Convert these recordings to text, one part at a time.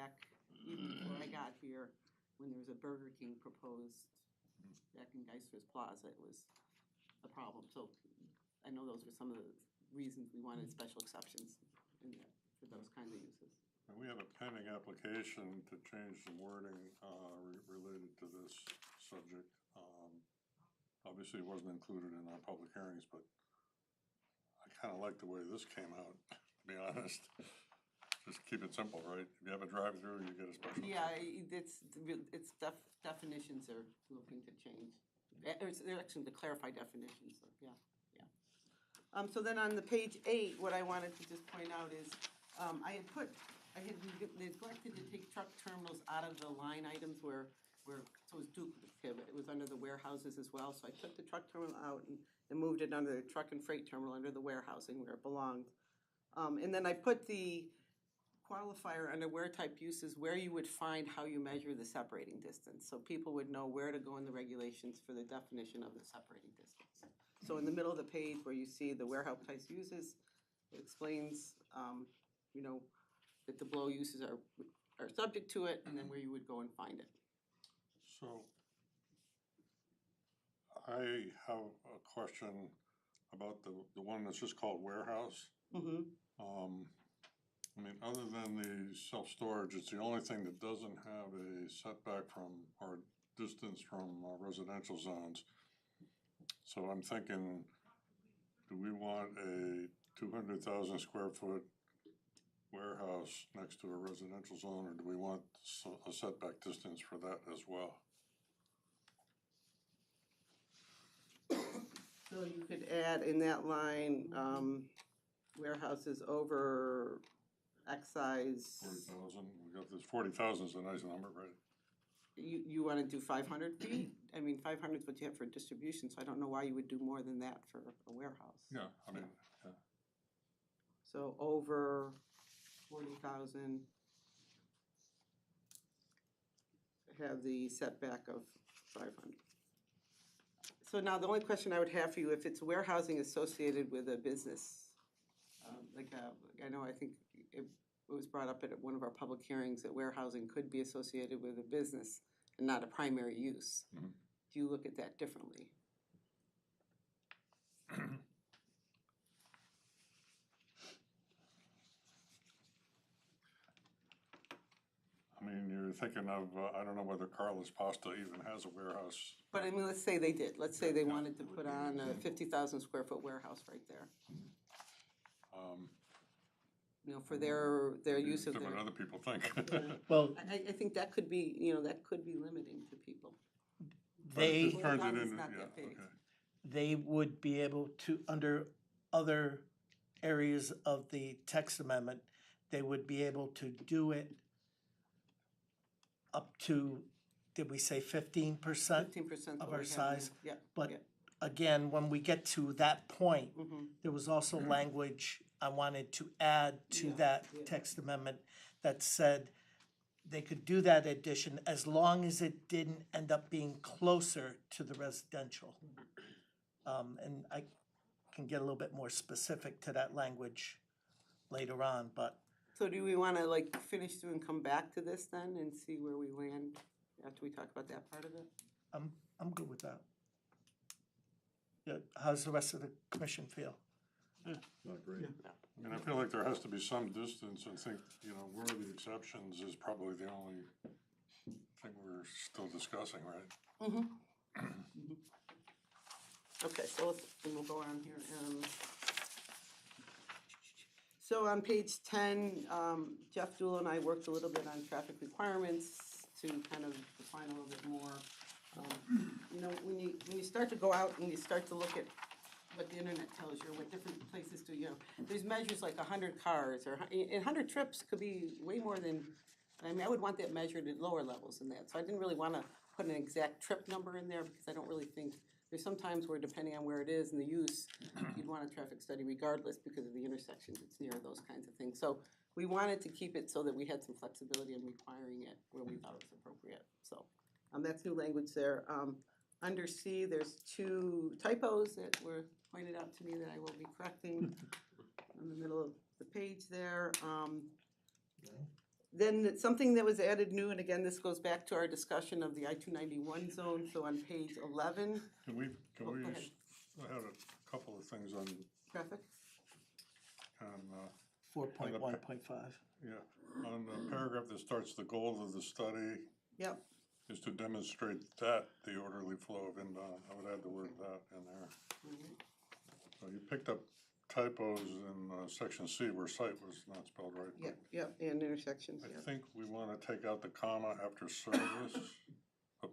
back, even before I got here, when there was a Burger King proposed back in Geisler's Plaza, it was a problem. So I know those were some of the reasons we wanted special exceptions in there for those kinds of uses. And we have a pending application to change the wording related to this subject. Obviously, it wasn't included in our public hearings, but I kind of like the way this came out, to be honest. Just keep it simple, right? If you have a drive-through, you get a special. Yeah, it's definitions are looking to change. They're actually to clarify definitions, so yeah. So then on the page 8, what I wanted to just point out is, I had neglected to take truck terminals out of the line items where, so it was duplicative, it was under the warehouses as well, so I took the truck terminal out and moved it under the truck and freight terminal, under the warehousing where it belonged. And then I put the qualifier under where type uses, where you would find how you measure the separating distance, so people would know where to go in the regulations for the definition of the separating distance. So in the middle of the page where you see the warehouse type uses, it explains, that the below uses are subject to it, and then where you would go and find it. So I have a question about the one that's just called warehouse. I mean, other than the self-storage, it's the only thing that doesn't have a setback from, or distance from residential zones. So I'm thinking, do we want a 200,000 square foot warehouse next to a residential zone, or do we want a setback distance for that as well? So you could add in that line, warehouses over X size. 40,000, we got this, 40,000 is a nice number, right? You wanna do 500 feet? I mean, 500 is what you have for distribution, so I don't know why you would do more than that for a warehouse. Yeah, I mean, yeah. So over 40,000, have the setback of 500. So now the only question I would have for you, if it's warehousing associated with a business, I think it was brought up at one of our public hearings that warehousing could be associated with a business and not a primary use. Mm-hmm. Do you look at that differently? I mean, you're thinking of, I don't know whether Carlos Pasta even has a warehouse. But I mean, let's say they did. Let's say they wanted to put on a 50,000 square foot warehouse right there. For their use of To their. what other people think. Well, I think that could be, that could be limiting to people. they, Just turns it Warehouse is into, not yeah, that big. okay. they would be able to, under other areas of the text amendment, they would be able to do it up to, did we say 15%? 15% of what our we have size, now. Yeah. But again, when we get to that point, there was also language I wanted to add to Yeah, that yeah. text amendment that said they could do that addition as long as it didn't end up being closer to the residential. And I can get a little bit more specific to that language later on, but So do we wanna finish through and come back to this then and see where we land after we talk about that part of it? I'm good with that. Yeah, how's the rest of the commission feel? Not great. I mean, I feel like there has to be some distance. I think, where are the exceptions is probably the only thing we're still discussing, right? Okay, so we'll go on here. So on page 10, Jeff Doolin and I worked a little bit on traffic requirements to kind of define a little bit more. When you start to go out and you start to look at what the internet tells you, or what different places do, there's measures like 100 cars, or 100 trips could be way more than, I would want that measured at lower levels than that. So I didn't really wanna put an exact trip number in there, because I don't really think, there's some times where depending on where it is and the use, you'd want a traffic study regardless because of the intersections it's near, those kinds of things. So we wanted to keep it so that we had some flexibility in requiring it where we thought it was appropriate, so. That's new language there. Under C, there's 2 typos that were pointed out to me that I will be correcting in the middle of the page there. Then something that was added new, and again, this goes back to our discussion of the I-291 zone, so on page 11, Can we, Oh, go ahead. I had a couple of things on, traffic. 4.1.5. yeah, on the paragraph that starts, the goal of the study Yep, is to demonstrate that the orderly flow of inbound, I would add the word that in there. So you picked up typos in section C where site was not spelled right. but yep, and intersections, I yep. think we wanna take out the comma after service, but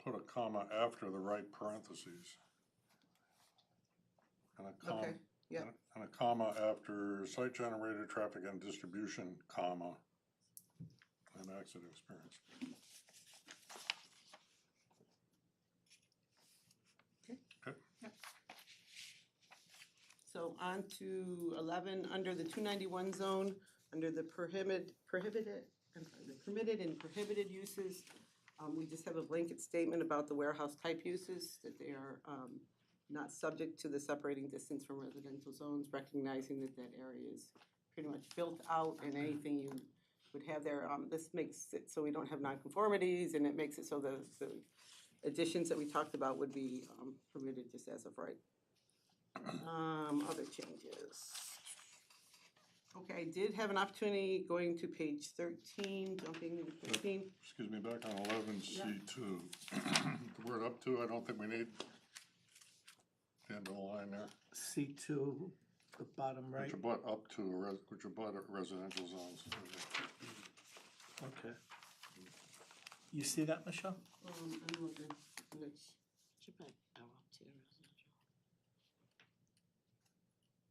put a comma after the right parentheses. And a comma, Okay, yeah. and a comma after site generated traffic and distribution, comma, and accident experience. Okay. So on to 11, under the 291 zone, under the permitted and prohibited uses, we just have a blanket statement about the warehouse type uses, that they are not subject to the separating distance from residential zones, recognizing that that area is pretty much built out and anything you would have there. This makes it so we don't have nonconformities, and it makes it so the additions that we talked about would be permitted just as of right. Other changes. Okay, I did have an opportunity going to page 13, jumping to 13. Excuse me, back on 11C2. The word up to, I don't think we need the end of the line there. C2, the bottom right. Which abut up to, which abut residential zones. Okay. You see that, Michelle? I'm looking, which, Should put arrow to residential.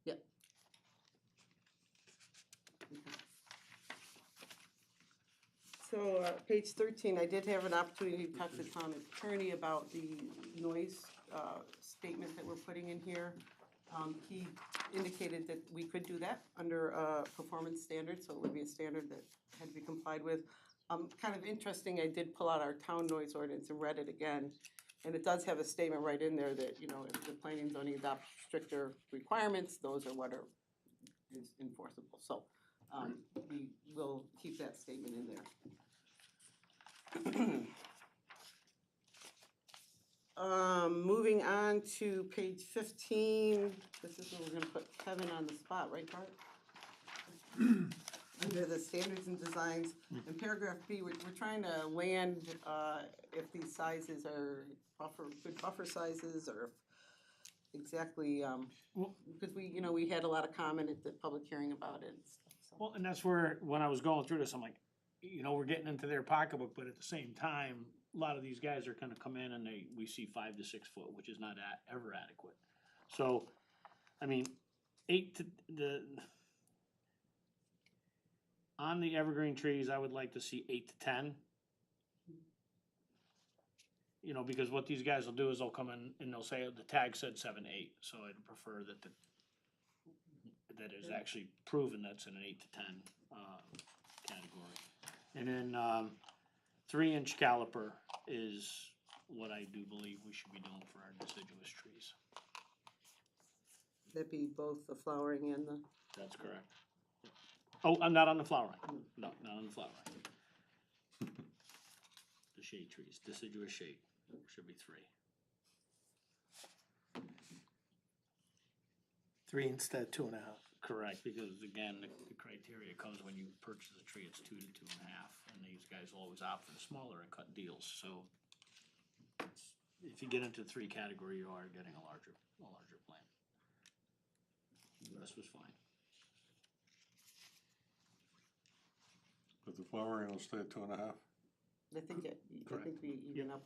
yep. So, page 13, I did have an opportunity to talk to the town attorney about the noise statement that we're putting in here. He indicated that we could do that under performance standards, so it would be a standard that had to be complied with. Kind of interesting, I did pull out our town noise ordinance and read it again. And it does have a statement right in there that, you know, if the planning and zoning adopt stricter requirements, those are what is enforceable. So we will keep that statement in there. Moving on to page 15, this is where we're gonna put Kevin on the spot, right, Bart? Under the standards and designs, in paragraph B, we're trying to land if these sizes are good buffer sizes, or exactly, because we had a lot of comment at the public hearing about it and stuff, so. Well, and that's where, when I was going through this, I'm like, we're getting into their pocketbook, but at the same time, a lot of these guys are gonna come in and we see 5 to 6 foot, which is not ever adequate. So, I mean, on the evergreen trees, I would like to see 8 to 10. Because what these guys will do is they'll come in and they'll say, the tag said 7 to 8, so I'd prefer that is actually proven that's in an 8 to 10 category. And then 3-inch caliper is what I do believe we should be doing for our deciduous trees. That'd be both the flowering and the, That's correct. Oh, I'm not on the flowering. No, not on the flowering. The shade trees, deciduous shade, should be 3. 3 instead of 2.5. Correct, because again, the criteria comes when you purchase a tree, it's 2 to 2.5, and these guys will always opt for the smaller and cut deals, so if you get into the 3 category, you are getting a larger plant. The rest was fine. But the flowering will stay at 2.5. I think we even up,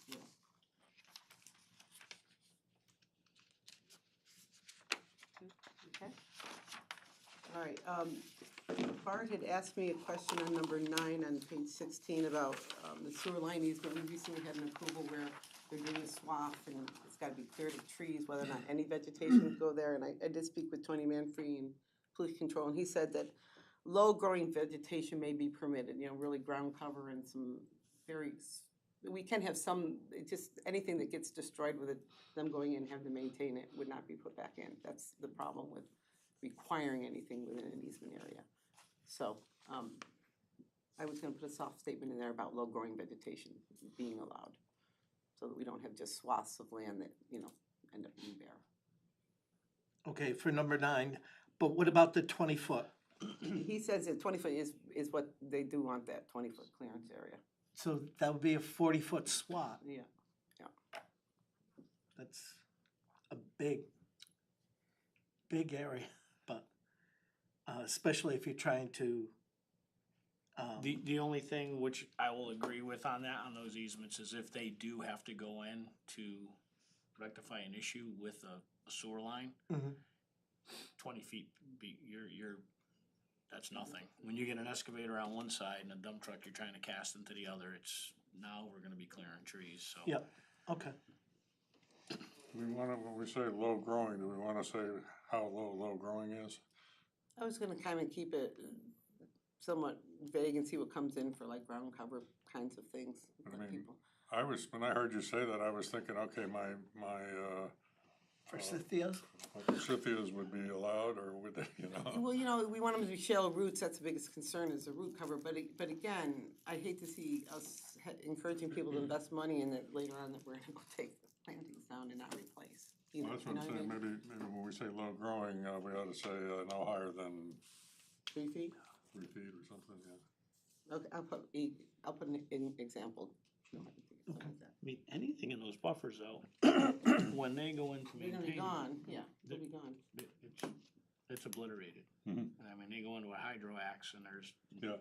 yeah. Okay. All right, Bart had asked me a question on number 9 on page 16 about the sewer line easement. We recently had an approval where they're doing a swath and it's gotta be cleared of trees, whether or not any vegetation would go there. And I did speak with Tony Manfree in pollution control, and he said that low-growing vegetation may be permitted, really ground cover and some we can have some, just anything that gets destroyed with them going in and having to maintain it would not be put back in. That's the problem with requiring anything within an easement area. So, I was gonna put a soft statement in there about low-growing vegetation being allowed, so that we don't have just swaths of land that, end up being bare. Okay, for number 9, but what about the 20-foot? He says that 20 foot is what they do want, that 20-foot clearance area. So that would be a 40-foot swath. Yeah. That's a big area, but especially if you're trying to. The only thing which I will agree with on that, on those easements, is if they do have to go in to rectify an issue with a sewer line, Mhm. 20 feet, that's nothing. When you get an excavator on one side and a dump truck you're trying to cast into the other, now we're gonna be clearing trees, so. Yep. Okay. When we say low growing, do we wanna say how low growing is? I was gonna kind of keep it somewhat vague and see what comes in for like ground cover kinds of things. I that mean, people- When I heard you say that, I was thinking, okay, my Forsythias? forsythias would be allowed, or would they, Well, we want them to be shallow roots, that's the biggest concern is the root cover, but again, I hate to see us encouraging people to invest money and that later on that we're gonna go take the plantings down and not replace. Well, that's what I'm saying, maybe when we say low growing, we ought to say no higher than 3 feet? 3 feet or something, yeah. Okay, I'll put an example. Okay. I mean, anything in those buffers though, when they go in to They're gonna be maintain, gone, yeah, they'll be gone. it's obliterated. Mhm. I mean, they go into a hydro axe and Yeah.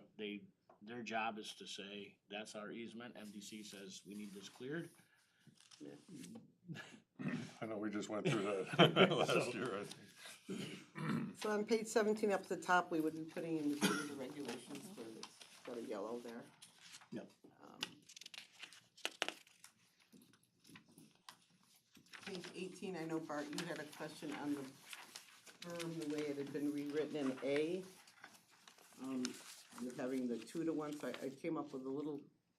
their job is to say, that's our easement, MDC says we need this cleared. I know, we just went through that last year, I think. So on page 17 up at the top, we would be putting in the regulations where it's got a yellow there. Yep. Page 18, I know Bart, you had a question on the berm, the way it had been rewritten in A. With having the 2-to-1, so I came up with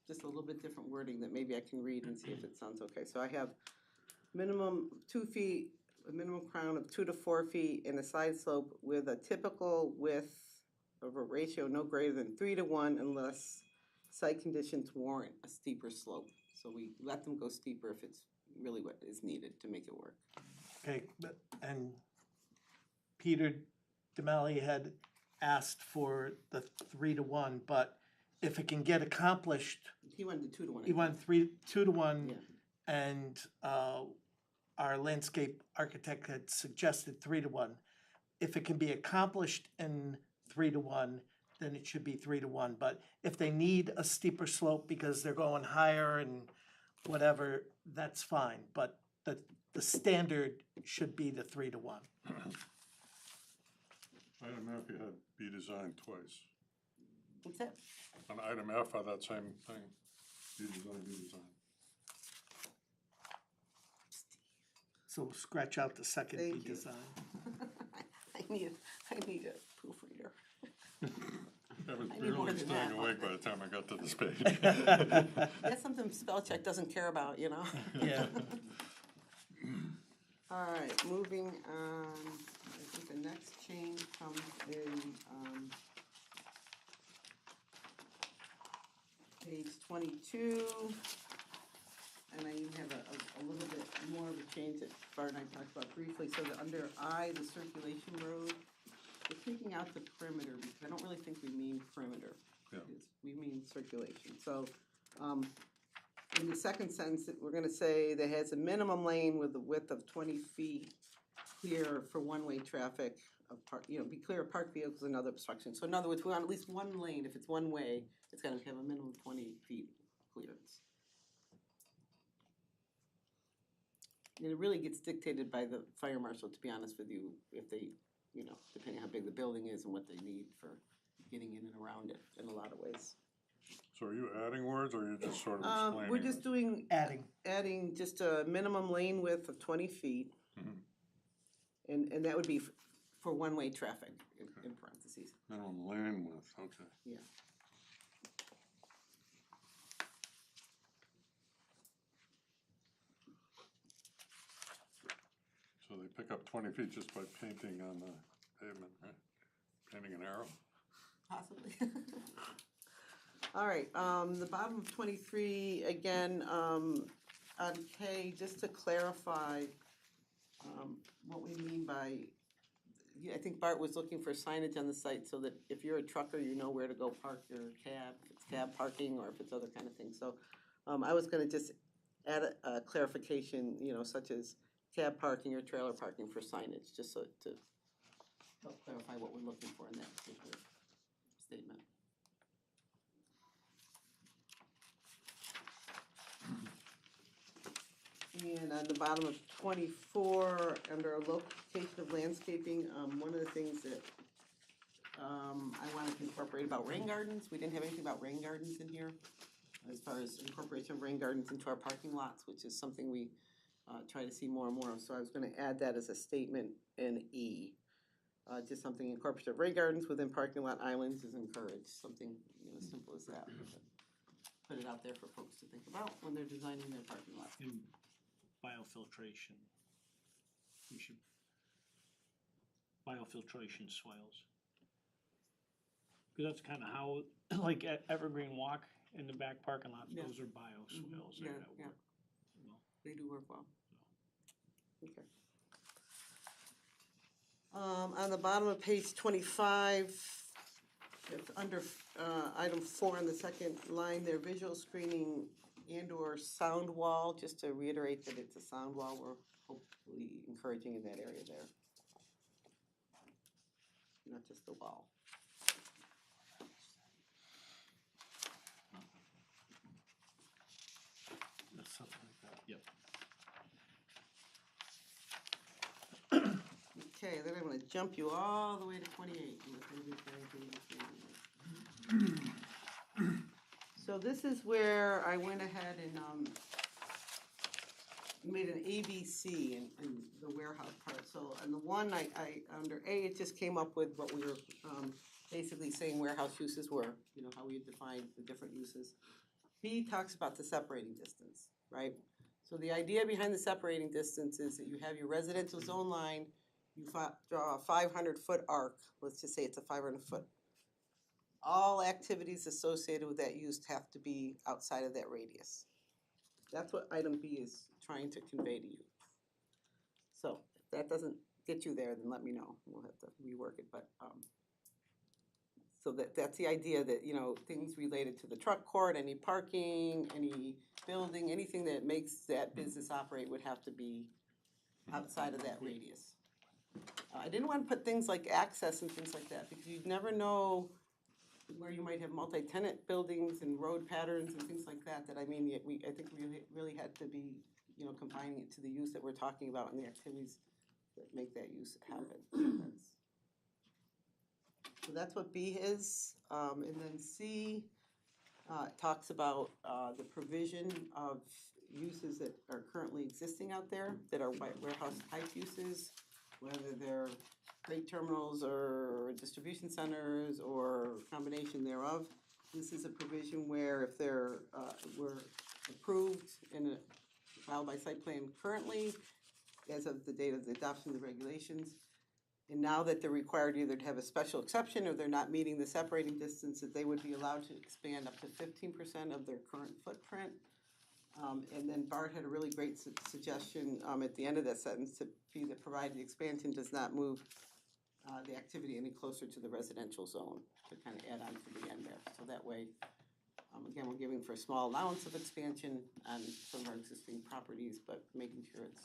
just a little bit different wording that maybe I can read and see if it sounds okay. So I have minimum 2 feet, a minimum crown of 2 to 4 feet, and a side slope with a typical width of a ratio no greater than 3-to-1 unless site conditions warrant a steeper slope. So we let them go steeper if it's really what is needed to make it work. Okay, and Peter Demali had asked for the 3-to-1, but if it can get accomplished, He wanted the 2-to-1. he went 2-to-1, Yeah. and our landscape architect had suggested 3-to-1. If it can be accomplished in 3-to-1, then it should be 3-to-1. But if they need a steeper slope because they're going higher and whatever, that's fine. But the standard should be the 3-to-1. Item F, you had B design twice. What's that? On item F, on that same thing, B design. So scratch out the second B Thank you. design. I need a proofreader. I was I need more barely than staying that. awake by the time I got to this page. That's something spell check doesn't care about, Yeah. All right, moving on, I think the next change comes in, page 22. And I even have a little bit more of a change that Bart and I talked about briefly. So that under I, the circulation road, we're taking out the perimeter because I don't really think we mean perimeter. Yeah. We mean circulation. So, in the second sentence, we're gonna say that has a minimum lane with a width of 20 feet clear for one-way traffic of be clear of parked vehicles and other obstructions. So in other words, we want at least one lane, if it's one way, it's gonna have a minimum of 20 feet clearance. And it really gets dictated by the fire marshal, to be honest with you, if they, depending how big the building is and what they need for getting in and around it in a lot of ways. So are you adding words, or are you just sort of explaining? We're just doing, Adding. adding just a minimum lane width of 20 feet. Mhm. And that would be for one-way traffic in parentheses. Minimum lane width, okay. Yeah. So they pick up 20 feet just by painting on the pavement, right? Painting an arrow? Possibly. All right, the bottom of 23, again, on K, just to clarify, what we mean by, yeah, I think Bart was looking for signage on the site so that if you're a trucker, you know where to go park your cab, if it's cab parking or if it's other kind of things. So, I was gonna just add a clarification, you know, such as cab parking or trailer parking for signage, just so to help clarify what we're looking for in that particular statement. And on the bottom of 24, under a location of landscaping, one of the things that I wanted to incorporate about rain gardens, we didn't have anything about rain gardens in here, as far as incorporation of rain gardens into our parking lots, which is something we try to see more and more of. So I was gonna add that as a statement in E. Just something, incorporation of rain gardens within parking lot islands is encouraged, something, you know, as simple as that. Put it out there for folks to think about when they're designing their parking lot. In biofiltration, we should, biofiltration swales. Cause that's kinda how, like Evergreen Walk in the back parking lot, Yeah. those are bioswales Yeah, there that yeah. work well. They do work well. Okay. On the bottom of page 25, it's under, item 4 on the second line there, visual screening and/or sound wall, just to reiterate that it's a sound wall we're hopefully encouraging in that area there. Not just the wall. Something like that. Yep. Okay, then I'm gonna jump you all the way to 28. So this is where I went ahead and made an ABC in the warehouse part. So on the one, I under A, it just came up with what we were basically saying warehouse uses were, you know, how we defined the different uses. B talks about the separating distance, right? So the idea behind the separating distance is that you have your residential zone line, you draw a 500-foot arc, let's just say it's a 500-foot. All activities associated with that use have to be outside of that radius. That's what item B is trying to convey to you. So if that doesn't get you there, then let me know, we'll have to rework it, but, so that's the idea that, you know, things related to the truck court, any parking, any building, anything that makes that business operate would have to be outside of that radius. I didn't want to put things like access and things like that, because you'd never know where you might have multi-tenant buildings and road patterns and things like that, I mean, I think we really had to be, you know, combining it to the use that we're talking about and the activities that make that use happen. So that's what B is, and then C talks about the provision of uses that are currently existing out there that are warehouse type uses, whether they're freight terminals or distribution centers or combination thereof. This is a provision where if they're were approved and filed by site plan currently, as of the date of the adoption of the regulations, and now that they're required either to have a special exception or they're not meeting the separating distance, that they would be allowed to expand up to 15% of their current footprint. And then Bart had a really great suggestion at the end of that sentence to be that provided the expansion does not move the activity any closer to the residential zone, to kind of add on to the end there. So that way, again, we're giving for a small allowance of expansion on some of our existing properties, but making sure it's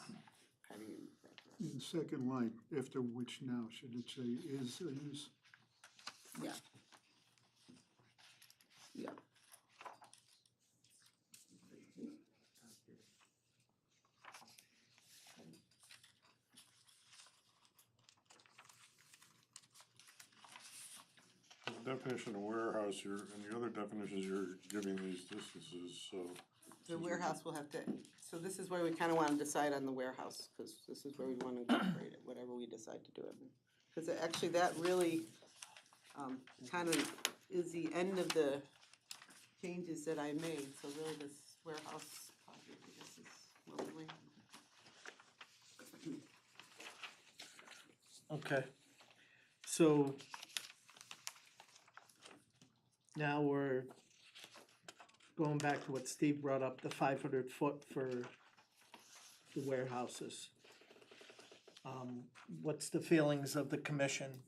kind of in that direction. In the second line, after which now, should it say is a use? Yeah. Yeah. The definition of warehouse, and the other definitions, you're giving these distances, so. The warehouse will have to, so this is where we kind of want to decide on the warehouse, because this is where we want to incorporate it, whatever we decide to do it. Because actually that really kind of is the end of the changes that I made, so really this warehouse project, I guess, is lovely. Okay, so now we're going back to what Steve brought up, the 500 foot for the warehouses. What's the feelings of the commission?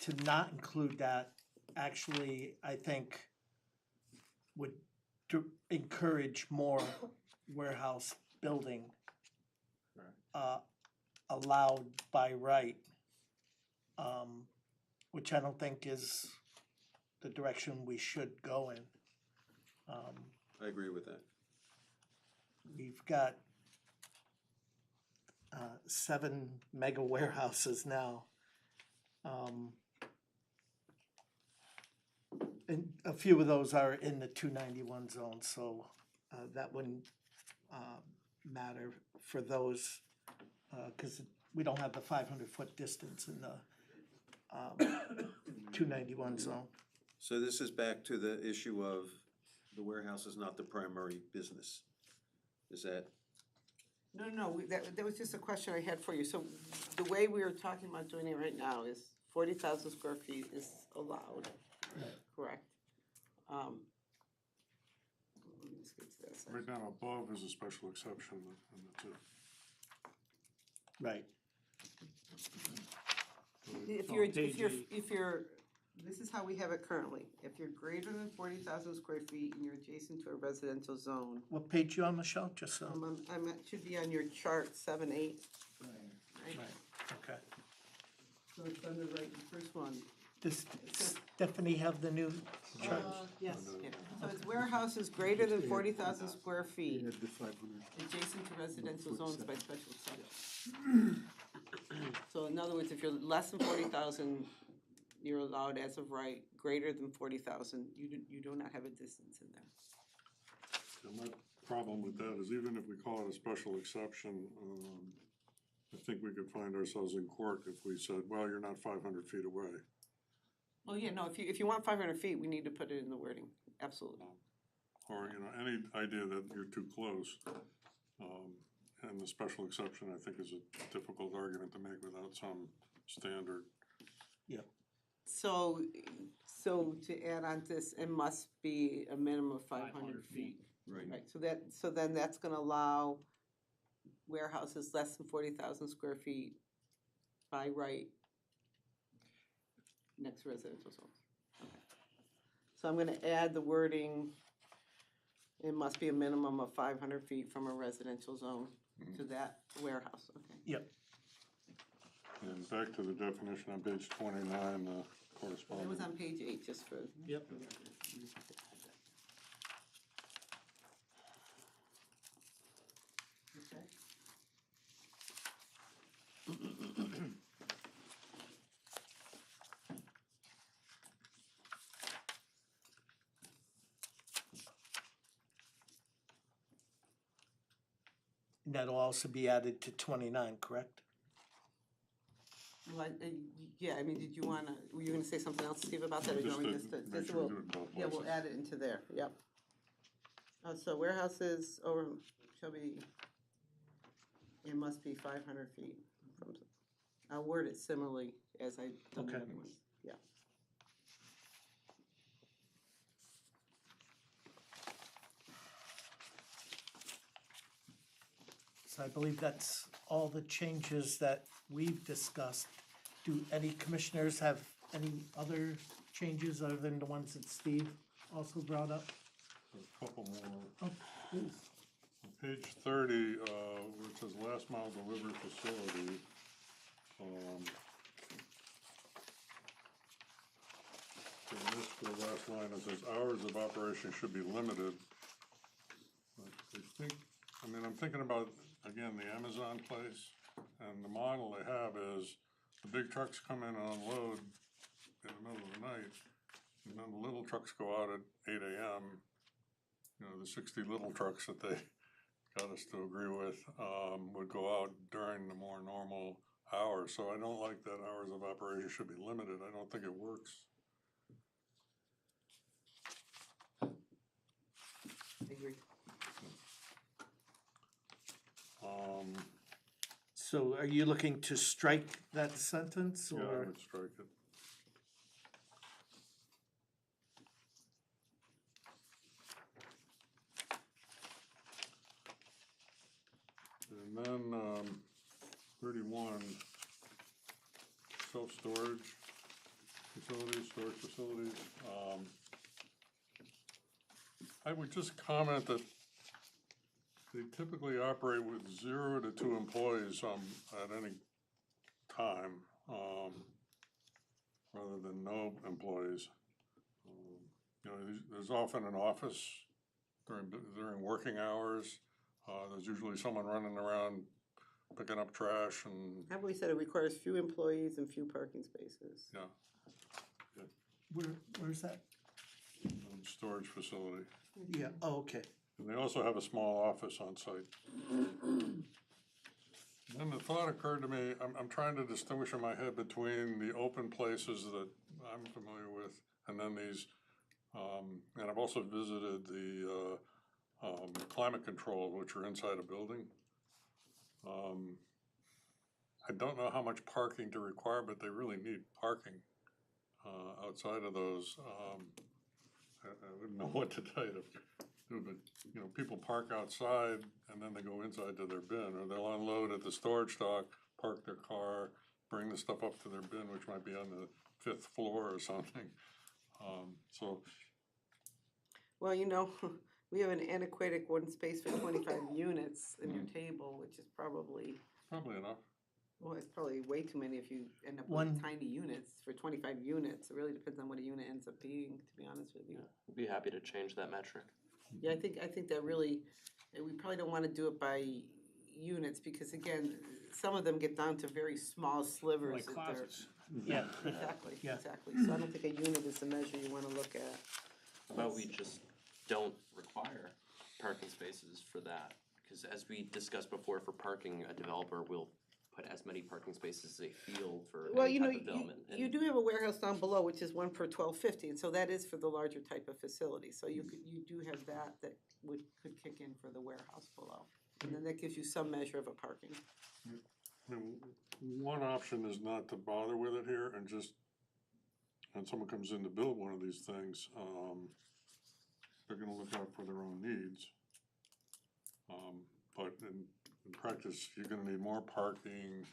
To not include that, actually, I think would encourage more warehouse building allowed by right, which I don't think is the direction we should go in. I agree with that. We've got 7 mega warehouses now. And a few of those are in the 291 zone, so that wouldn't matter for those, because we don't have the 500 foot distance in the 291 zone. So this is back to the issue of the warehouse is not the primary business. Is that, No, that was just a question I had for you. So the way we are talking about doing it right now is 40,000 square feet is allowed, correct? Let me just get to that section. Right now, above is a special exception, and that's it. Right. If So you're, page if you're, this is how we have it currently. If you're greater than 40,000 square feet and you're adjacent to a residential zone, What page you on, Michelle, just so? it should be on your chart 7, 8. Right. Okay. So it's on the right, the first one. Does Stephanie have the new chart? Yes, yeah. So it's warehouses greater than 40,000 square You feet had the 500. adjacent to residential zones by special exception. So in other words, if you're less than 40,000, you're allowed as of right, greater than 40,000, you do not have a distance in there. And my problem with that is even if we call it a special exception, I think we could find ourselves in court if we said, well, you're not 500 feet away. Well, yeah, no, if you want 500 feet, we need to put it in the wording, absolutely. Or, any idea that you're too close. And the special exception, I think, is a difficult argument to make without some standard. So to add on to this, it must be a minimum of 500 feet. right? Right, so then that's gonna allow warehouses less than 40,000 square feet by right next to residential zone. Okay. So I'm gonna add the wording, it must be a minimum of 500 feet from a residential zone to that warehouse, okay. Yep. And back to the definition on page 29, It was corresponding. on page 8, just for. Yep. Okay. And that'll also be added to 29, correct? Well, yeah, I mean, did you wanna, were you gonna say something else, Steve, about that, or do you want me just to, Make just sure we we'll, do it in both yeah, we'll places. add it into there, yep. So warehouses over, shall be, it must be 500 feet from, I'll word it similarly as I done the Okay. other ones, yeah. So I believe that's all the changes that we've discussed. Do any commissioners have any other changes other than the ones that Steve also brought up? A couple more. Oh, please. On page 30, where it says last mile delivery facility, in this, the last line, it says hours of operation should be limited. But I'm thinking about, again, the Amazon place, and the model they have is the big trucks come in and unload in the middle of the night, and then the little trucks go out at 8 AM. The 60 little trucks that they got us to agree with, would go out during the more normal hours. So I don't like that hours of operation should be limited. I don't think it works. I agree. So are you looking to strike that sentence Yeah, I or? would strike it. And then, 31, self-storage storage facilities. I would just comment that they typically operate with 0 to 2 employees, at any time, rather than no employees. You know, there's often an office during working hours. There's usually someone running around picking up trash and, Have we said it requires few employees and few parking spaces? yeah, Where's that? storage facility. Yeah, oh, okay. And they also have a small office on site. Then the thought occurred to me, I'm trying to distinguish in my head between the open places that I'm familiar with and then these, and I've also visited the climate control, which are inside a building. I don't know how much parking to require, but they really need parking outside of those. I wouldn't know what to tell you to do, but, you know, people park outside and then they go inside to their bin, or they'll unload at the storage dock, park their car, bring the stuff up to their bin, which might be on the 5th floor or something. So, Well, you know, we have an antiquated one space for 25 units in your table, which is probably, enough. well, it's probably way too many if you end up One- with tiny units for 25 units. It really depends on what a unit ends up being, to be honest with you. We'd be happy to change that metric. Yeah, I think that really, we probably don't wanna do it by units, because again, some of them get down to very small slivers. Like that they're- closets. Yeah, Exactly, Yeah. exactly. So I don't think a unit is the measure you wanna look at. How about we just don't require parking spaces for that? Because as we discussed before, for parking, a developer will put as many parking spaces as they feel for Well, any you know, type of development. you And do have a warehouse down below, which is 1 per 1250, and so that is for the larger type of facility. So you do have that could kick in for the warehouse below. And then that gives you some measure of a parking. I mean, one option is not to bother with it here and just, when someone comes in to build one of these things, they're gonna look out for their own needs. But in practice, you're gonna need more parking.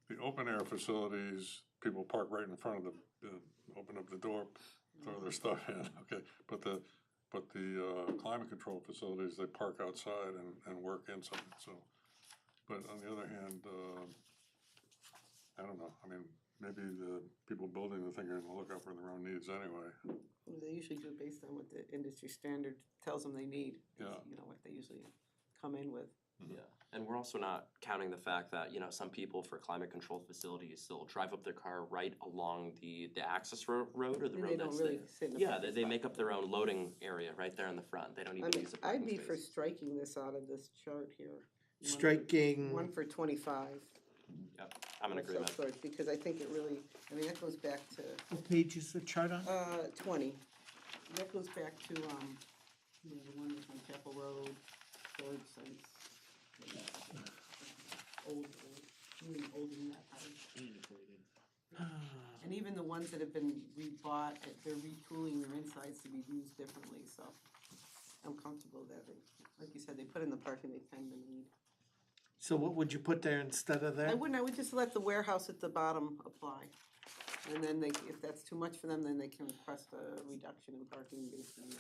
The open air facilities, people park right in front of open up the door, throw their stuff in, okay? But the climate control facilities, they park outside and work inside, so. But on the other hand, I don't know, I mean, maybe the people building the thing are gonna look out for their own needs anyway. They usually do it based on what the industry standard tells them they need. is, Yeah. You know, what they usually come in with. yeah, and we're also not counting the fact that, you know, some people for climate controlled facilities, they'll drive up their car right along the access road or the And road they don't that's really there. sit in a Yeah, parking they spot. make up their own loading area right there in the front. They don't I even mean, use a parking I'd be space. for striking this out of this chart here. One- striking, 1 for 25. Yep, I'm in of agreement. self-storage, because I think it really, I mean, that goes back to, what page is the chart on? 20. That goes back to, you know, the one that's on Chapel Road, storage sites. Even older than that, probably. And even the ones that have been rebought, they're retooling their insides to be used differently, so I'm comfortable that they, like you said, they put in the parking they tend to need. So what would you put there instead of I that? wouldn't, I would just let the warehouse at the bottom apply. And then they, if that's too much for them, then they can request a reduction in parking based on it.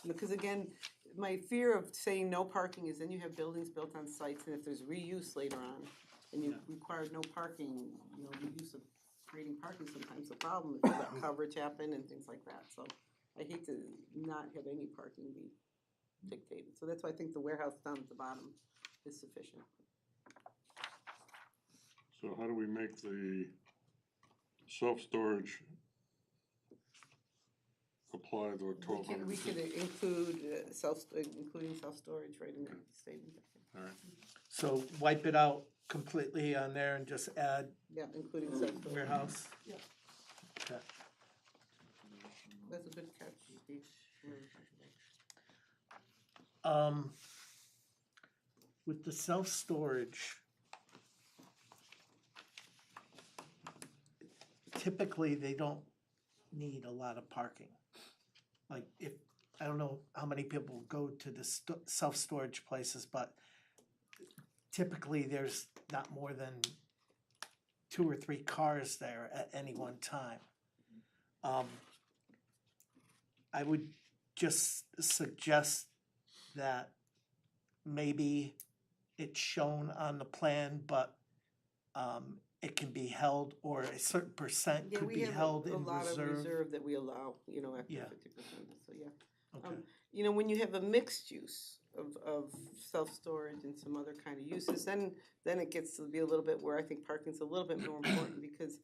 Because again, my fear of saying no parking is then you have buildings built on sites, and if there's reuse later on, and you require no parking, you know, the use of creating parking sometimes a problem if you let coverage happen and things like that, so I hate to not have any parking be dictated, so that's why I think the warehouse down at the bottom is sufficient. So how do we make the self-storage apply to a 1,200? We could include including self-storage right in that statement. All right, So wipe it out completely on there and just add Yeah, including self-storage. warehouse? Yeah. Okay. That's a good catch, Steve. With the self-storage, typically they don't need a lot of parking. Like if, I don't know how many people go to the self-storage places, but typically there's not more than 2 or 3 cars there at any one time. I would just suggest that maybe it's shown on the plan, but it can be held, or a certain percent Yeah, could we be have held a in lot of reserve. reserve that we allow, you know, after Yeah. 50%, so yeah. Okay, You know, when you have a mixed use of self-storage and some other kind of uses, then it gets to be a little bit where I think parking's a little bit more important, because,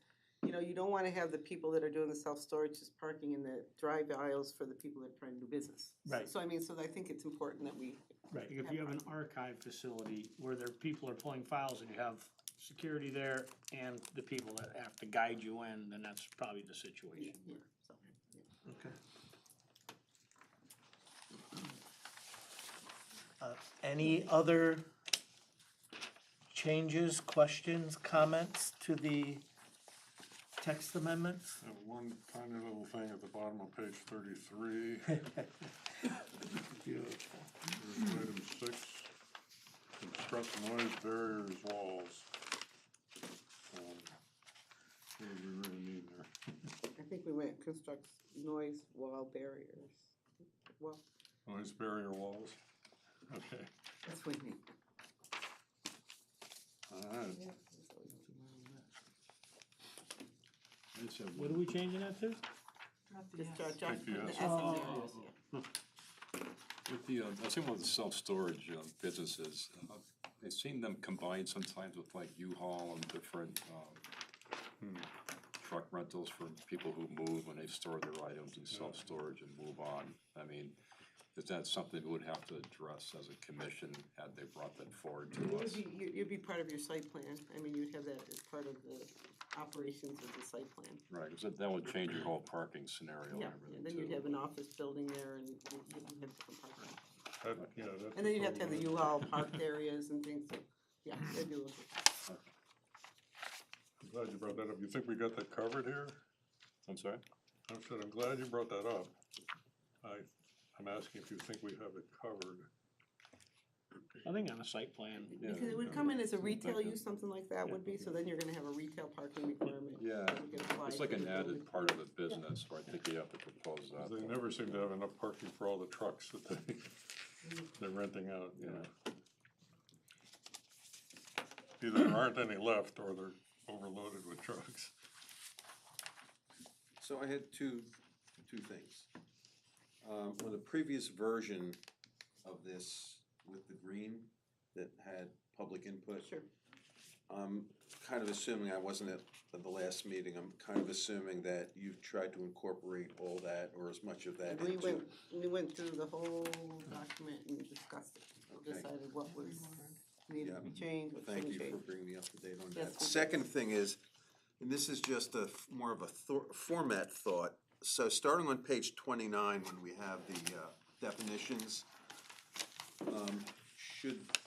you know, you don't wanna have the people that are doing the self-storage just parking in the drive aisles for the people that are trying to do business. Right. So I mean, so I think it's important that we, right, If you have an archive facility where there, people are pulling files and you have security there and the people that have to guide you in, then that's probably the situation. yeah, so. okay. Any other changes, questions, comments to the text amendments? And one tiny little thing at the bottom of page 33, Beautiful. there's item 6, construct noise barriers, walls. What do we really need there? I think we went construct noise wall barriers. Well, Noise barrier walls? Okay, that's what we need. all right. What are we changing that to? Just Josh, Take the the S. S and J's, yeah. With the, I've seen with the self-storage businesses, I've seen them combined sometimes with like U-Haul and different truck rentals for people who move when they store their items in self-storage and move on. I mean, is that something we would have to address as a commission had they brought that forward to us? You'd be part of your site plan, I mean, you'd have that as part of the operations of the site plan. Right, because that would change your whole parking scenario and Yeah, everything then too. you'd have an office building there and you'd have different parking. That's And then you'd have to have the totally- U-Haul parked areas and things, so, yeah, they'd be looking. I'm glad you brought that up. You think we got that covered here? I'm sorry? I said, I'm glad you brought that up. I'm asking if you think we have it covered. I think on a site plan, Because it would come in as a retail use, something like that would be, so then you're gonna have a retail parking requirement. Yeah, that would get applied it's like to an the added building. part of the business, where I think you have to propose that. They never seem to have enough parking for all the trucks that they're renting out, you know. Either there aren't any left or they're overloaded with trucks. So I had two things. On the previous version of this with the green that had public input. Sure. I'm kind of assuming, I wasn't at the last meeting, I'm kind of assuming that you've tried to incorporate all that or as much of that We into. went through the whole document and discussed it, Okay. decided what was needed to be changed, what Thank shouldn't you for change. bringing me up to date on Yes, that. we did. Second thing is, and this is just more of a format thought. So starting on page 29, when we have the definitions,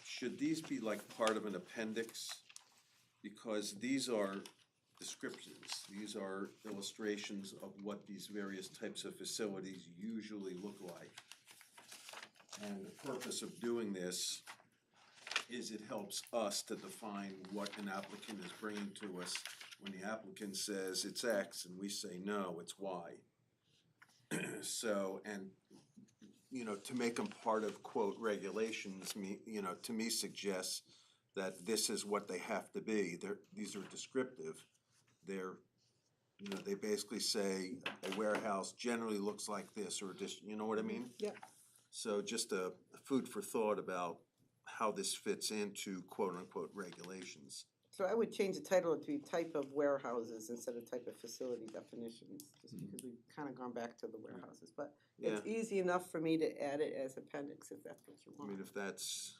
should these be like part of an appendix? Because these are descriptions, these are illustrations of what these various types of facilities usually look like. And the purpose of doing this is it helps us to define what an applicant is bringing to us. When the applicant says it's X and we say no, it's Y. So, and, you know, to make them part of quote regulations, to me suggests that this is what they have to be. These are descriptive. They basically say a warehouse generally looks like this, or just, you know what I mean? Yeah. So just a food for thought about how this fits into quote-unquote regulations. So I would change the title to type of warehouses instead of type of facility definitions, just because we've kind of gone back to the warehouses, but it's easy enough for me to add it as appendix if that's what you I mean, want. if that's,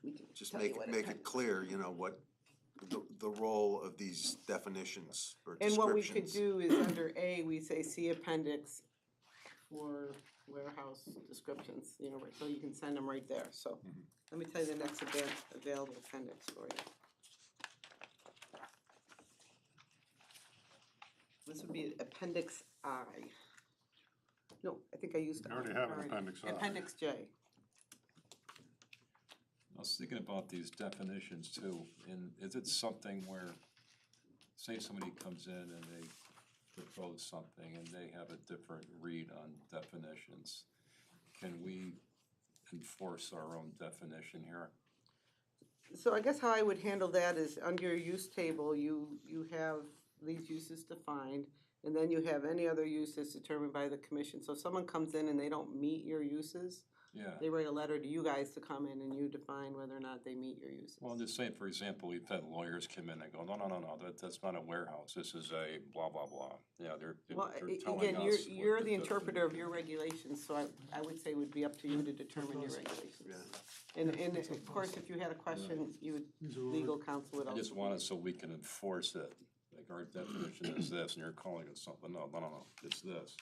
We can just tell you make what it appendix clear, you know, what the role of these definitions or And descriptions. what we could do is under A, we say see appendix for warehouse descriptions, you know, so you can send them right there, so. Let me tell you the next available appendix for you. This would be appendix I. No, I think I used We already have an I. appendix I. Appendix J. I was thinking about these definitions too, and is it something where, say somebody comes in and they propose something and they have a different read on definitions, can we enforce our own definition here? So I guess how I would handle that is under your use table, you have these uses defined, and then you have any other uses determined by the commission. So if someone comes in and they don't meet your uses, Yeah, they write a letter to you guys to come in and you define whether or not they meet your uses. well, I'm just saying, for example, we've had lawyers come in and go, no, that's not a warehouse, this is a blah, blah, blah. Yeah, they're Well, telling again, us. what you're the definition interpreter of is. your regulations, so I would say it would be up to you to determine your regulations. And of course, if you had a question, you would, These are legal counsel would I also. just want it so we can enforce it, like our definition is this, and you're calling it something, no, it's this.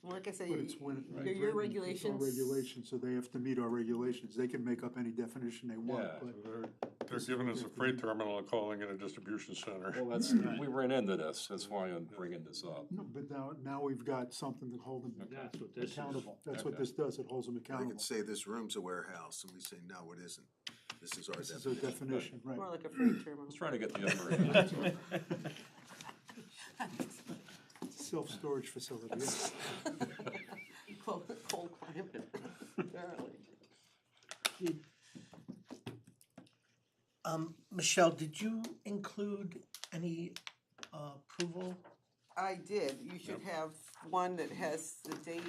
Like I say, But it's when your it's written, it's our regulations. regulations, so they have to meet our regulations. They can make up any definition they want, Yeah. but They're giving us a freight terminal and calling it a distribution center. Well, that's, we ran into this, that's why I'm bringing this up. no, but now we've got something to hold them That's what this is. accountable. That's what Okay. this does, it holds them I accountable. could say this room's a warehouse, and we say, no, it isn't. This is our This is a definition. definition, right. More like a freight terminal. Let's try to get the other. Self-storage facility, yeah. Cold climate, apparently. Michelle, did you include any approval? I did, you should have one that has the date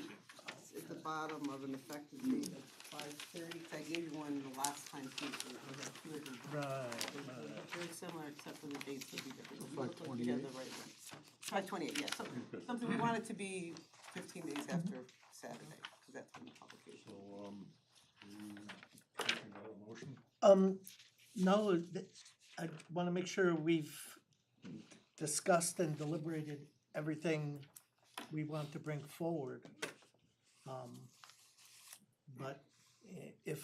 at the bottom of an effective date of 5/30. I gave you one the last time too, so we have two of them. Right. Very similar, except for the dates would be different. You Five look like you have 28. the right one. 5/28, yeah, something we want it to be 15 days after Saturday, because that's when the publication. So, you taking that motion? No, I wanna make sure we've discussed and deliberated everything we want to bring forward. But if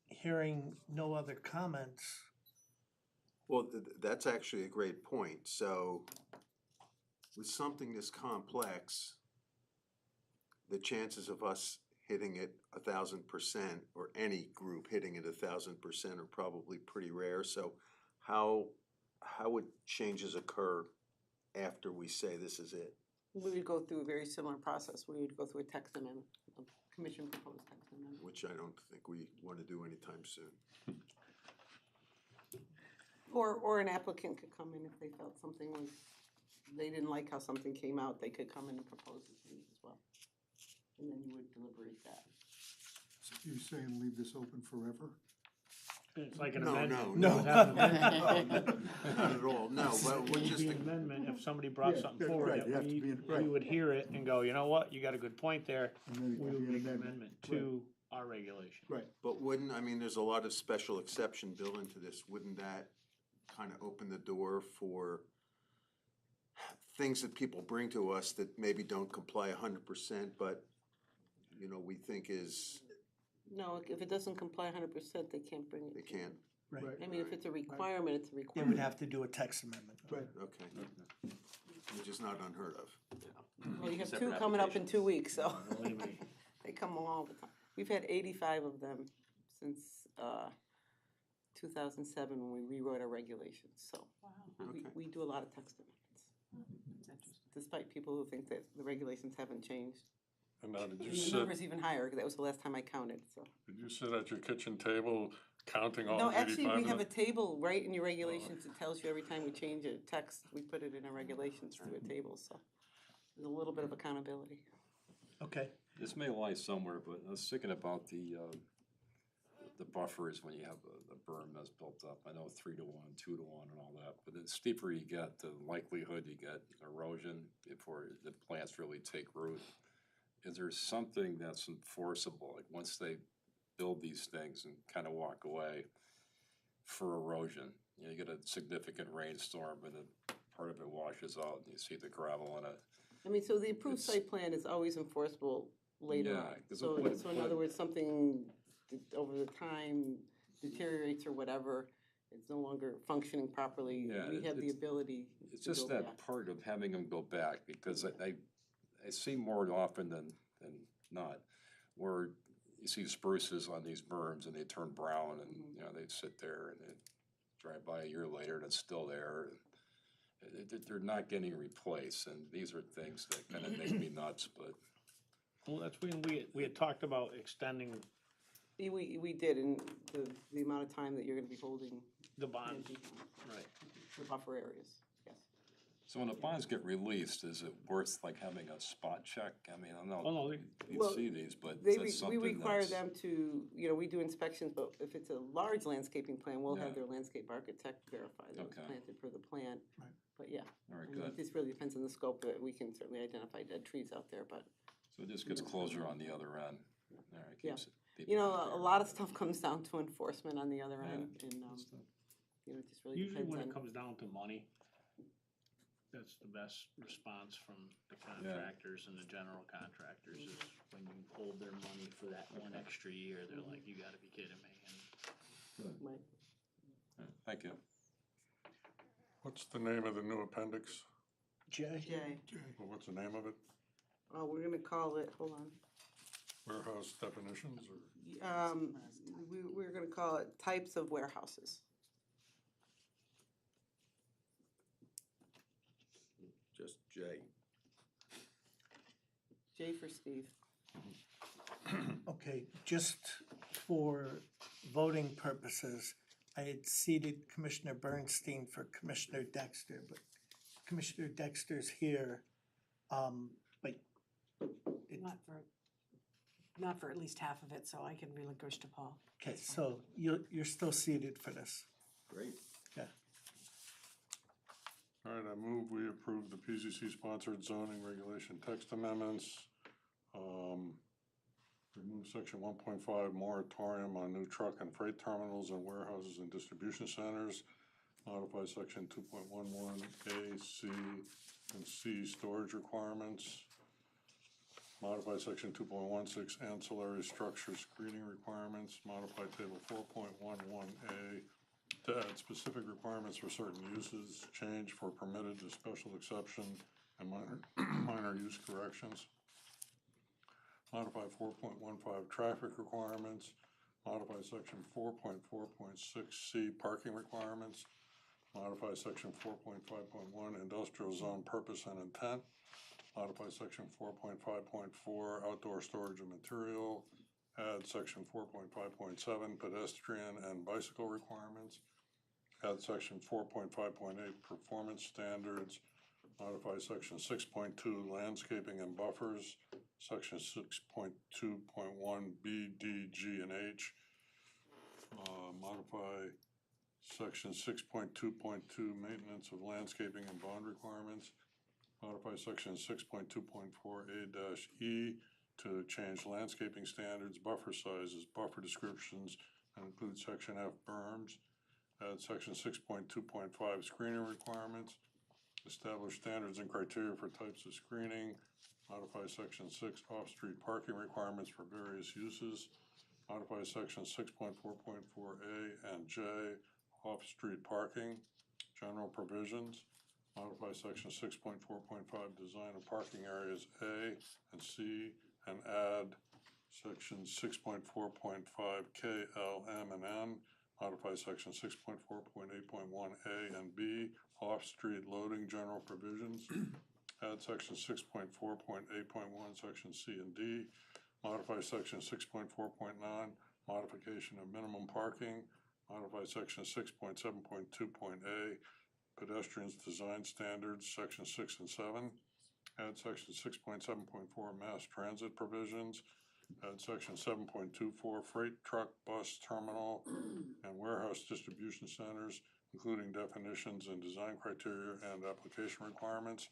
hearing no other comments, Well, that's actually a great point. So with something this complex, the chances of us hitting it 1,000% or any group hitting it 1,000% are probably pretty rare. So how would changes occur after we say this is it? We would go through a very similar process. We would go through a text amendment, a commission proposed text amendment. Which I don't think we want to do anytime soon. Or an applicant could come in if they felt something was, they didn't like how something came out, they could come in and propose a change as well. And then you would deliberate that. You saying leave this open forever? It's like an No, amendment. no, You would have an amendment. Not at all, no, but we're It would just, be an amendment if somebody brought Yeah, something yeah, forward right, that you have to we, be in- right. we would hear it and go, you know what, you got a good point there. And then it We can would be make an an amendment to our regulation. Right. but wouldn't, I mean, there's a lot of special exception built into this. Wouldn't that kind of open the door for things that people bring to us that maybe don't comply 100%, but, you know, we think is, No, if it doesn't comply 100%, they can't bring it. they to you. can't, right, I mean, if it's a requirement, it's a they would requirement. have to do a text amendment. Right. okay. Which is not unheard of. Well, you have Separate two coming up in applications. 2 weeks, so Believe me. they come along all the time. We've had 85 of them since 2007 when we rewrote our regulations, so Okay. we do a lot of text amendments. Despite people who think that the regulations haven't changed. And now, did you The sit, number's even higher, 'cause that was the last time I counted, so. did you sit at your kitchen table counting all No, 85 actually, we of have a them? table right in your regulations that tells you every time we change a text, we put it in our regulations through a table, so. There's a little bit of accountability. Okay, This may lie somewhere, but I was thinking about the buffers when you have the berm that's built up. I know 3-to-1, 2-to-1 and all that, but the steeper you get, the likelihood you get erosion before the plants really take root. Is there something that's enforceable, like once they build these things and kind of walk away for erosion? You know, you get a significant rainstorm and then part of it washes out and you see the gravel in it. I mean, so the approved It's- site plan is always enforceable later Yeah, on. 'cause So, what- so in what- other words, something over the time deteriorates or whatever, it's no longer functioning properly, Yeah, we have the it's- ability It's to just go that back. part of having them go back, because I see more often than not, where you see spruces on these berms and they turn brown and, you know, they sit there and they drive by a year later and it's still there. They're not getting replaced, and these are things that kind of make me nuts, but. Well, that's when we had talked about extending We did, in the amount of time that you're gonna be holding the bonds, the right. buffer areas, yes. So when the bonds get released, is it worth like having a spot check? I mean, I Oh, know no, Well, you'd see these, but We that's something require that's. them to, you know, we do inspections, but if it's a large landscaping plan, we'll Yeah. have their landscape architect verify that it's Okay. planted per the plan. Right. But yeah, All right, I mean, good. this really depends on the scope, but we can certainly identify dead trees out there, but, So it just gets closure on the other end. All right, Yeah. keeps it. people you know, happy a around lot of there. stuff comes down to enforcement on the other Yeah. end, and, Good stuff. you know, it just really Usually depends when on. it comes down to money, that's the best response from the contractors and the general contractors is when you hold their money for that one extra year, they're like, you gotta be kidding me. And Right. All right, thank you. What's the name of the new appendix? Jay? Jay, Or what's the name of it? we're gonna call it, hold on, Warehouse definitions or? we're gonna call it types of warehouses. Just J. J for Steve. Okay, just for voting purposes, I had seated Commissioner Bernstein for Commissioner Dexter, but Commissioner Dexter's here, but it, Not for at least half of it, so I can relinquish to Paul. okay, so you're still seated for this. Great. Yeah. All right, I move we approve the PZC sponsored zoning regulation text amendments. Remove section 1.5 moratorium on new truck and freight terminals and warehouses and distribution centers. Modify section 2.11 A, C, and C storage requirements. Modify section 2.16 ancillary structure screening requirements. Modify table 4.11A to add specific requirements for certain uses. Change for permitted to special exception and minor use corrections. Modify 4.15 traffic requirements. Modify section 4.4.6C parking requirements. Modify section 4.5.1 industrial zone purpose and intent. Modify section 4.5.4 outdoor storage of material. Add section 4.5.7 pedestrian and bicycle requirements. Add section 4.5.8 performance standards. Modify section 6.2 landscaping and buffers. Section 6.2.1 B, D, G, and H. Modify section 6.2.2 maintenance of landscaping and bond requirements. Modify section 6.2.4A-E to change landscaping standards, buffer sizes, buffer descriptions, and include section F berms. Add section 6.2.5 screening requirements. Establish standards and criteria for types of screening. Modify section 6 off-street parking requirements for various uses. Modify section 6.4.4A and J off-street parking, general provisions. Modify section 6.4.5 design of parking areas A and C and add section 6.4.5 K, L, M, and N. Modify section 6.4.8.1 A and B off-street loading general provisions. Add section 6.4.8.1 section C and D. Modify section 6.4.9 modification of minimum parking. Modify section 6.7.2.A pedestrians design standards, section 6 and 7. Add section 6.7.4 mass transit provisions. Add section 7.24 freight truck, bus, terminal, and warehouse distribution centers, including definitions and design criteria and application requirements.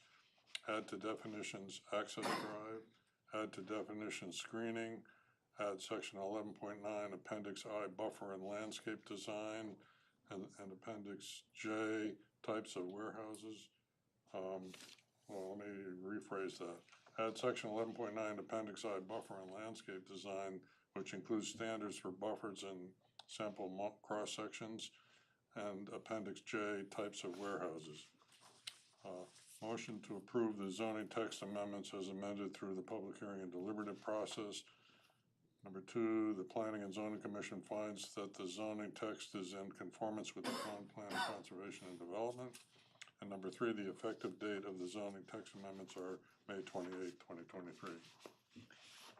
Add to definitions access drive. Add to definitions screening. Add section 11.9 appendix I buffer and landscape design and appendix J types of warehouses. Well, let me rephrase that. Add section 11.9 appendix I buffer and landscape design, which includes standards for buffers and sample cross sections, and appendix J types of warehouses. Motion to approve the zoning text amendments as amended through the public hearing and deliberative process. Number 2, the Planning and Zoning Commission finds that the zoning text is in conformance with the Town Plan of Conservation and Development. And number 3, the effective date of the zoning text amendments are May 28, 2023.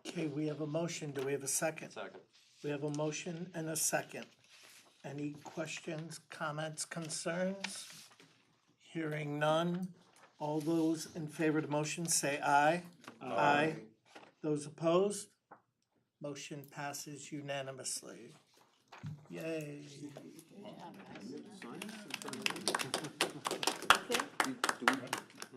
Okay, we have a motion. Do we have a second? Second. We have a motion and a second. Any questions, comments, concerns? Hearing none. All those in favor of the motion say aye. Aye. Those opposed? Motion passes unanimously. Yay. Do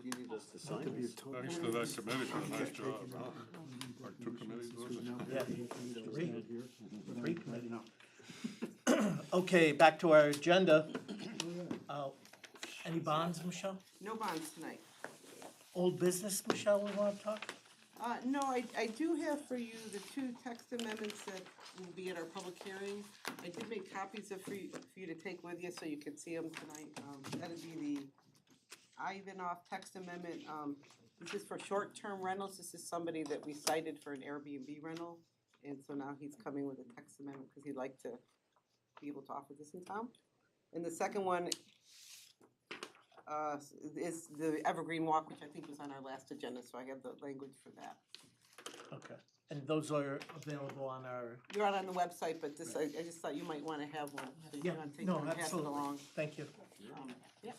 you need us to sign Could be a this? total. Thanks to that committee for a nice job, huh? Or 2 committees, was it? Yeah, Three. three committee. Okay, back to our agenda. Any bonds, Michelle? No bonds tonight. Old business, Michelle, we wanna talk? No, I do have for you the 2 text amendments that will be at our public hearing. I did make copies of for you to take with you so you can see them tonight. That'd be the Ivanoff text amendment. This is for short-term rentals. This is somebody that we cited for an Airbnb rental. And so now he's coming with a text amendment because he'd like to be able to offer this in town. And the second one is the Evergreen Walk, which I think was on our last agenda, so I have the language for that. Okay, and those are available on our, You're out on the website, but this, I just thought you might wanna have one, so you yeah, wanna take no, one and pass it absolutely, along. thank you. Yep.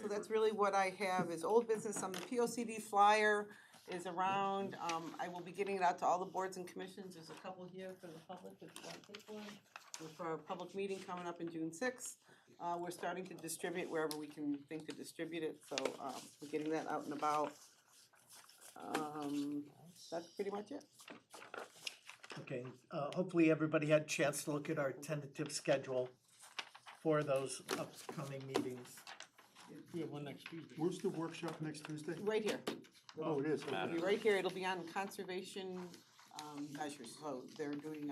So that's really what I have is old business. The POCD flyer is around. I will be getting it out to all the boards and commissions. There's a couple here for the public if you want to take one. For our public meeting coming up in June 6th. We're starting to distribute wherever we can think to distribute it, so we're getting that out and about. That's pretty much it. Okay, hopefully everybody had a chance to look at our tentative schedule for those upcoming meetings. We have one next Tuesday. Where's the workshop next Tuesday? Right here. Oh, it is. It'll be right here. It'll be on conservation measures. So they're doing,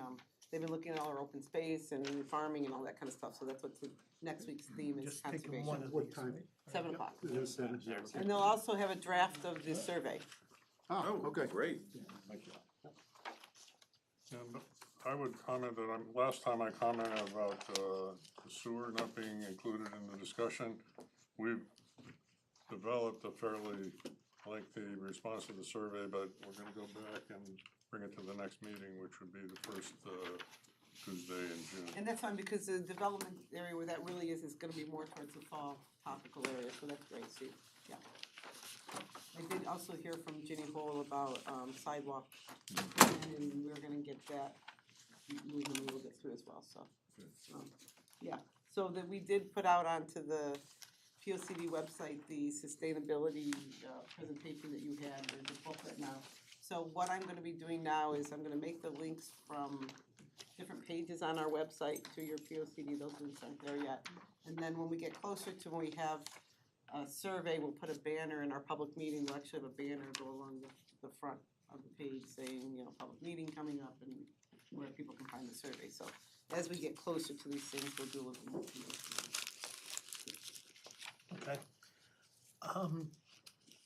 they've been looking at all our open space and farming and all that kind of stuff. So that's what next week's theme is, Just take them one conservation. of What these, time? right? 7 o'clock. It is 7. And they'll also have a draft of the survey. Oh, okay. Great. And I would comment that last time I commented about the sewer not being included in the discussion. We've developed a fairly lengthy response to the survey, but we're gonna go back and bring it to the next meeting, which would be the first Tuesday in June. And that's fine because the development area where that really is gonna be more towards the fall topical area, so that's great, Steve, yeah. I did also hear from Ginny Hole about sidewalk, and we're gonna get that moving a little bit too as well, so. Yeah, so that we did put out onto the POCD website the sustainability presentation that you had, or the booklet now. So what I'm gonna be doing now is I'm gonna make the links from different pages on our website to your POCD, those links aren't there yet. And then when we get closer to when we have a survey, we'll put a banner in our public meeting, we'll actually have a banner go along the front of the page saying, you know, public meeting coming up and where people can find the survey. So as we get closer to these things, we'll do a little more. Okay.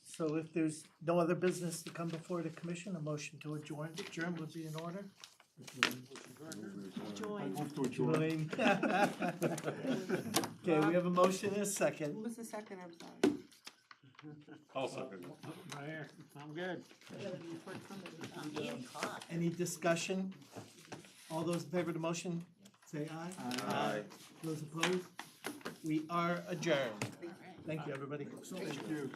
So if there's no other business to come before the commission, a motion to adjourn would be in order. I move to adjourn. Okay, we have a motion and a second. Who was the second, I'm sorry? I'll second it. Right here, I'm good. Any discussion? All those in favor of the motion, say aye. Aye. Those opposed? We are adjourned. Thank you, everybody. Thank you.